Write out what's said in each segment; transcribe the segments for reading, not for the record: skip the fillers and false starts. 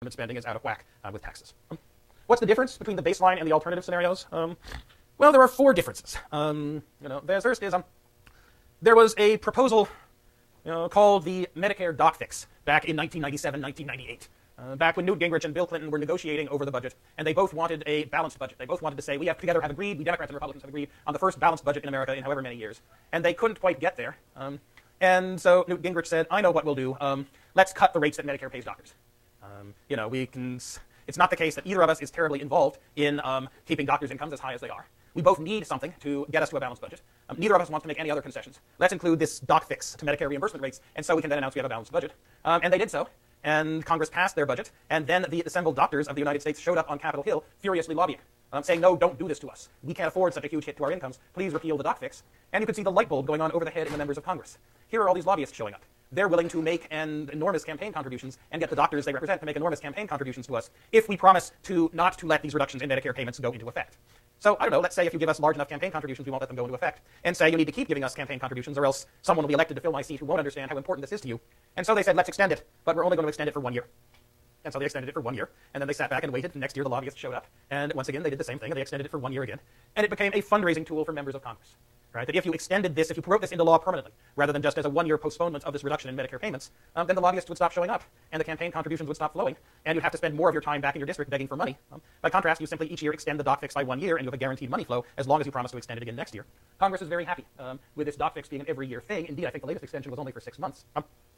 government spending is out of whack with taxes. What's the difference between the baseline and the alternative scenarios? Well, there are four differences. The first is there was a proposal called the Medicare doc fix back in 1997, 1998. Back when Newt Gingrich and Bill Clinton were negotiating over the budget, and they both wanted a balanced budget. They both wanted to say, we together have agreed, we Democrats and Republicans have agreed on the first balanced budget in America in however many years. And they couldn't quite get there. And so Newt Gingrich said, I know what we'll do. Let's cut the rates that Medicare pays doctors. It's not the case that either of us is terribly involved in keeping doctors' incomes as high as they are. We both need something to get us to a balanced budget. Neither of us wants to make any other concessions. Let's include this doc fix to Medicare reimbursement rates, and so we can then announce we have a balanced budget. And they did so, and Congress passed their budget, and then the assembled doctors of the United States showed up on Capitol Hill furiously lobbying, saying, no, don't do this to us. We can't afford such a huge hit to our incomes. Please repeal the doc fix. And you could see the light bulb going on over the head in the members of Congress. Here are all these lobbyists showing up. They're willing to make enormous campaign contributions and get the doctors they represent to make enormous campaign contributions to us if we promise not to let these reductions in Medicare payments go into effect. So, I don't know, let's say if you give us large enough campaign contributions, we won't let them go into effect. And say you need to keep giving us campaign contributions or else someone will be elected to fill my seat who won't understand how important this is to you. And so they said, let's extend it, but we're only going to extend it for 1 year. And so they extended it for 1 year, and then they sat back and waited, and next year the lobbyists showed up, and once again they did the same thing, and they extended it for 1 year again. And it became a fundraising tool for members of Congress. Right? That if you extended this, if you wrote this into law permanently, rather than just as a 1-year postponement of this reduction in Medicare payments, then the lobbyists would stop showing up, and the campaign contributions would stop flowing, and you'd have to spend more of your time back in your district begging for money. By contrast, you simply each year extend the doc fix by 1 year, and you have a guaranteed money flow as long as you promise to extend it again next year. Congress is very happy with this doc fix being an every-year thing. Indeed, I think the latest extension was only for 6 months.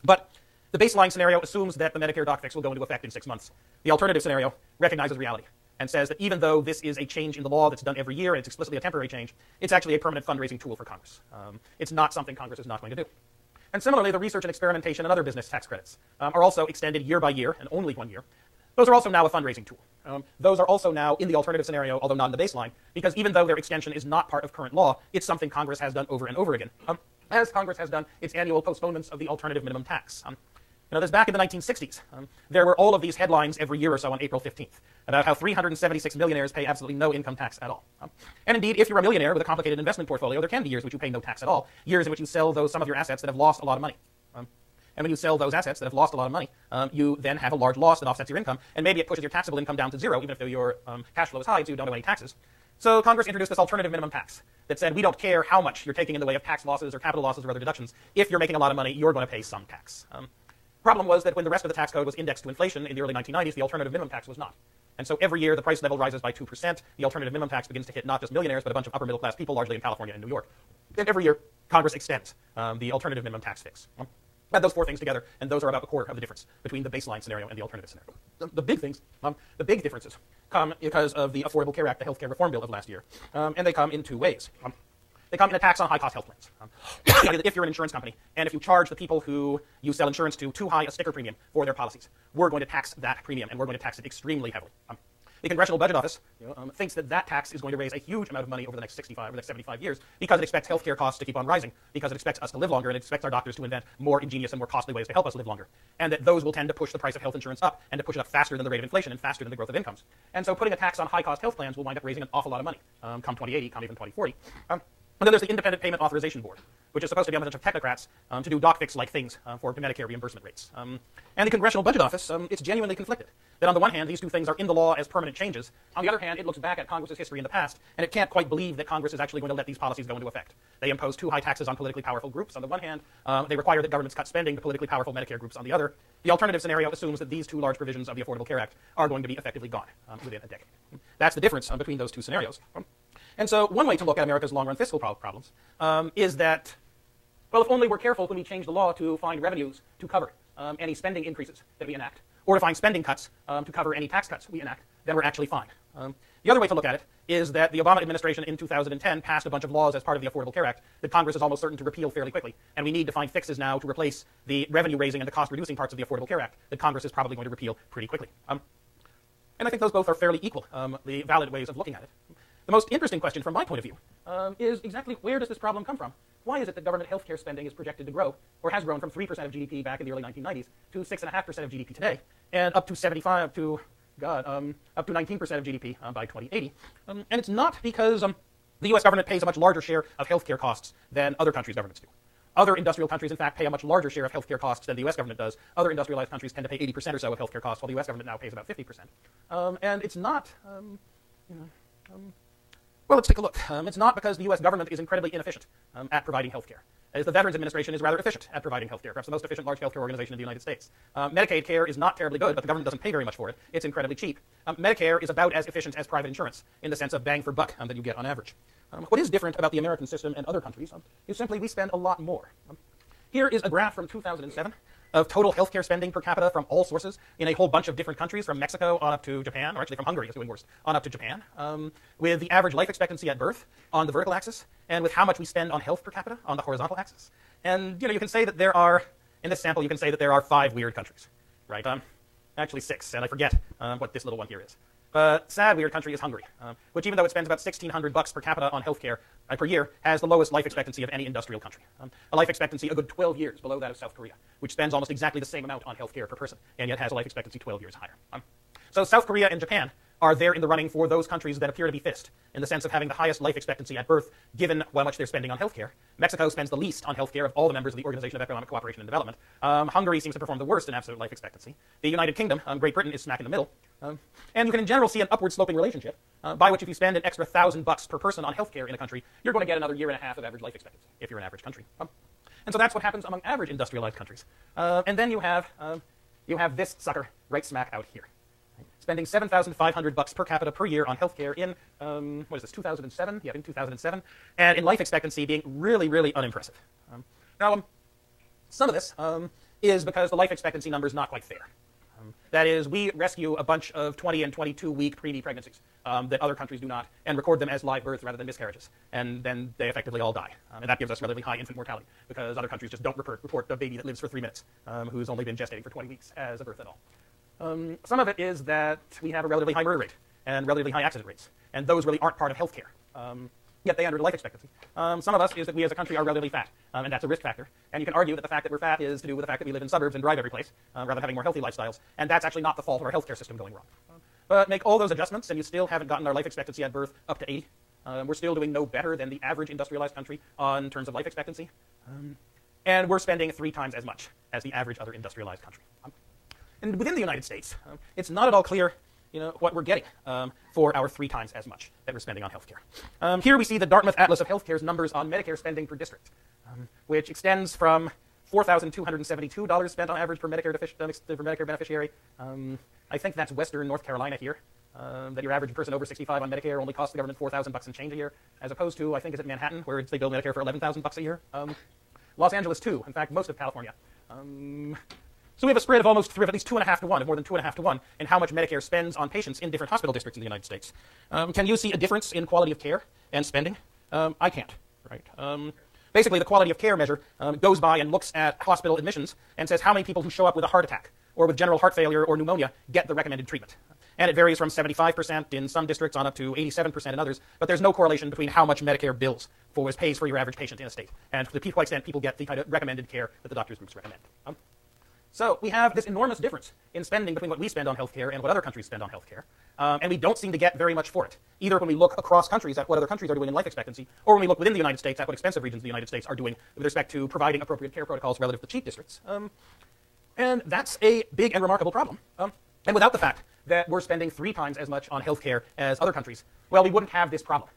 But the baseline scenario assumes that the Medicare doc fix will go into effect in 6 months. The alternative scenario recognizes reality and says that even though this is a change in the law that's done every year and it's explicitly a temporary change, it's actually a permanent fundraising tool for Congress. It's not something Congress is not going to do. And similarly, the research and experimentation and other business tax credits are also extended year by year and only 1 year. Those are also now a fundraising tool. Those are also now in the alternative scenario, although not in the baseline, because even though their extension is not part of current law, it's something Congress has done over and over again, as Congress has done its annual postponements of the alternative minimum tax. There's back in the 1960s, there were all of these headlines every year or so on April 15th about how 376 millionaires pay absolutely no income tax at all. And indeed, if you're a millionaire with a complicated investment portfolio, there can be years in which you pay no tax at all, years in which you sell some of your assets that have lost a lot of money. And when you sell those assets that have lost a lot of money, you then have a large loss that offsets your income, and maybe it pushes your taxable income down to zero, even if your cash flow is high, so you don't owe any taxes. So Congress introduced this alternative minimum tax that said, we don't care how much you're taking in the way of tax losses or capital losses or other deductions. If you're making a lot of money, you're going to pay some tax. Problem was that when the rest of the tax code was indexed to inflation in the early 1990s, the alternative minimum tax was not. And so every year the price level rises by 2%. The alternative minimum tax begins to hit not just millionaires, but a bunch of upper middle class people, largely in California and New York. And every year Congress extends the alternative minimum tax fix. Add those four things together, and those are about a quarter of the difference between the baseline scenario and the alternative scenario. The big differences come because of the Affordable Care Act, the health care reform bill of last year, and they come in two ways. They come in a tax on high-cost health plans. If you're an insurance company, and if you charge the people who you sell insurance to too high a sticker premium for their policies, we're going to tax that premium, and we're going to tax it extremely heavily. The Congressional Budget Office thinks that tax is going to raise a huge amount of money over the next 65 or the next 75 years because it expects healthcare costs to keep on rising, because it expects us to live longer, and it expects our doctors to invent more ingenious and more costly ways to help us live longer, and that those will tend to push the price of health insurance up and to push it up faster than the rate of inflation and faster than the growth of incomes. And so putting a tax on high-cost health plans will wind up raising an awful lot of money, come 2080, come even 2040. And then there's the Independent Payment Authorization Board, which is supposed to be a bunch of technocrats to do doc fix-like things for Medicare reimbursement rates. And the Congressional Budget Office, it's genuinely conflicted. That on the one hand, these two things are in the law as permanent changes. On the other hand, it looks back at Congress's history in the past, and it can't quite believe that Congress is actually going to let these policies go into effect. They impose too high taxes on politically powerful groups on the one hand. They require that governments cut spending to politically powerful Medicare groups on the other. The alternative scenario assumes that these two large provisions of the Affordable Care Act are going to be effectively gone within a decade. That's the difference between those two scenarios. And so one way to look at America's long-run fiscal problems is that, well, if only we're careful when we change the law to find revenues to cover any spending increases that we enact, or to find spending cuts to cover any tax cuts we enact, then we're actually fine. The other way to look at it is that the Obama administration in 2010 passed a bunch of laws as part of the Affordable Care Act that Congress is almost certain to repeal fairly quickly, and we need to find fixes now to replace the revenue-raising and the cost-reducing parts of the Affordable Care Act that Congress is probably going to repeal pretty quickly. And I think those both are fairly equal, the valid ways of looking at it. The most interesting question from my point of view is exactly where does this problem come from? Why is it that government healthcare spending is projected to grow, or has grown from 3% of GDP back in the early 1990s to 6.5% of GDP today, and up to 19% of GDP by 2080? And it's not because the U.S. government pays a much larger share of healthcare costs than other countries' governments do. Other industrial countries, in fact, pay a much larger share of healthcare costs than the U.S. government does. Other industrialized countries tend to pay 80% or so of healthcare costs, while the U.S. government now pays about 50%. And it's not, well, let's take a look. It's not because the U.S. government is incredibly inefficient at providing healthcare. As the Veterans Administration is rather efficient at providing healthcare, perhaps the most efficient large healthcare organization in the United States. Medicaid care is not terribly good, but the government doesn't pay very much for it. It's incredibly cheap. Medicare is about as efficient as private insurance in the sense of bang for buck that you get on average. What is different about the American system and other countries is simply we spend a lot more. Here is a graph from 2007 of total healthcare spending per capita from all sources in a whole bunch of different countries, from Mexico on up to Japan, or actually from Hungary is doing worse, on up to Japan, with the average life expectancy at birth on the vertical axis, and with how much we spend on health per capita on the horizontal axis. And you can say that there are, in this sample, you can say that there are 5 weird countries, right? Actually 6, and I forget what this little one here is. But sad weird country is Hungary, which even though it spends about $1,600 per capita on healthcare per year, has the lowest life expectancy of any industrial country. A life expectancy a good 12 years below that of South Korea, which spends almost exactly the same amount on healthcare per person, and yet has a life expectancy 12 years higher. So South Korea and Japan are there in the running for those countries that appear to be fittest, in the sense of having the highest life expectancy at birth, given how much they're spending on healthcare. Mexico spends the least on healthcare of all the members of the Organization of Economic Cooperation and Development. Hungary seems to perform the worst in absolute life expectancy. The United Kingdom, Great Britain, is smack in the middle. And you can in general see an upward sloping relationship, by which if you spend an extra $1,000 per person on healthcare in a country, you're going to get another year and a half of average life expectancy, if you're an average country. And so that's what happens among average industrialized countries. And then you have this sucker right smack out here, spending $7,500 per capita per year on healthcare in, 2007? Yeah, in 2007. And in life expectancy being really, really unimpressive. Now, some of this is because the life expectancy number is not quite fair. That is, we rescue a bunch of 20 and 22-week preemie pregnancies that other countries do not, and record them as live births rather than miscarriages. And then they effectively all die. And that gives us relatively high infant mortality, because other countries just don't report a baby that lives for 3 minutes, who's only been gestating for 20 weeks as a birth at all. Some of it is that we have a relatively high murder rate and relatively high accident rates, and those really aren't part of healthcare. Yet they enter life expectancy. Some of us is that we as a country are relatively fat, and that's a risk factor. And you can argue that the fact that we're fat is to do with the fact that we live in suburbs and drive every place, rather than having more healthy lifestyles, and that's actually not the fault of our healthcare system going wrong. But make all those adjustments, and you still haven't gotten our life expectancy at birth up to 80. We're still doing no better than the average industrialized country in terms of life expectancy. And we're spending 3 times as much as the average other industrialized country. And within the United States, it's not at all clear what we're getting for our 3 times as much that we're spending on healthcare. Here we see the Dartmouth Atlas of Healthcare's numbers on Medicare spending per district, which extends from $4,272 spent on average per Medicare beneficiary. I think that's Western North Carolina here, that your average person over 65 on Medicare only costs the government $4,000 and change a year, as opposed to, I think, is it Manhattan, where they bill Medicare for $11,000 a year? Los Angeles, too. In fact, most of California. So we have a spread of at least 2.5 to 1, of more than 2.5 to 1, in how much Medicare spends on patients in different hospital districts in the United States. Can you see a difference in quality of care and spending? I can't, right? Basically, the quality of care measure goes by and looks at hospital admissions and says how many people who show up with a heart attack or with general heart failure or pneumonia get the recommended treatment. And it varies from 75% in some districts on up to 87% in others, but there's no correlation between how much Medicare bills pays for your average patient in a state, and to the extent people get the kind of recommended care that the doctors' groups recommend. So we have this enormous difference in spending between what we spend on healthcare and what other countries spend on healthcare, and we don't seem to get very much for it, either when we look across countries at what other countries are doing in life expectancy, or when we look within the United States at what expensive regions of the United States are doing with respect to providing appropriate care protocols relative to cheap districts. And that's a big and remarkable problem. And without the fact that we're spending 3 times as much on healthcare as other countries, well, we wouldn't have this problem.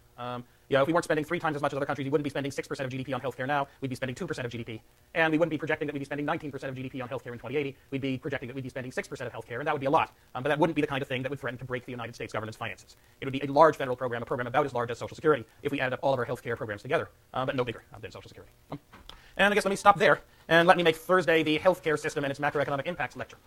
If we weren't spending 3 times as much as other countries, we wouldn't be spending 6% of GDP on healthcare now. We'd be spending 2% of GDP. And we wouldn't be projecting that we'd be spending 19% of GDP on healthcare in 2080. We'd be projecting that we'd be spending 6% of healthcare, and that would be a lot. But that wouldn't be the kind of thing that would threaten to break the United States government's finances. It would be a large federal program, a program about as large as Social Security, if we added up all of our healthcare programs together, but no bigger than Social Security. And I guess let me stop there, and let me make Thursday the healthcare system and its macroeconomic impacts lecture.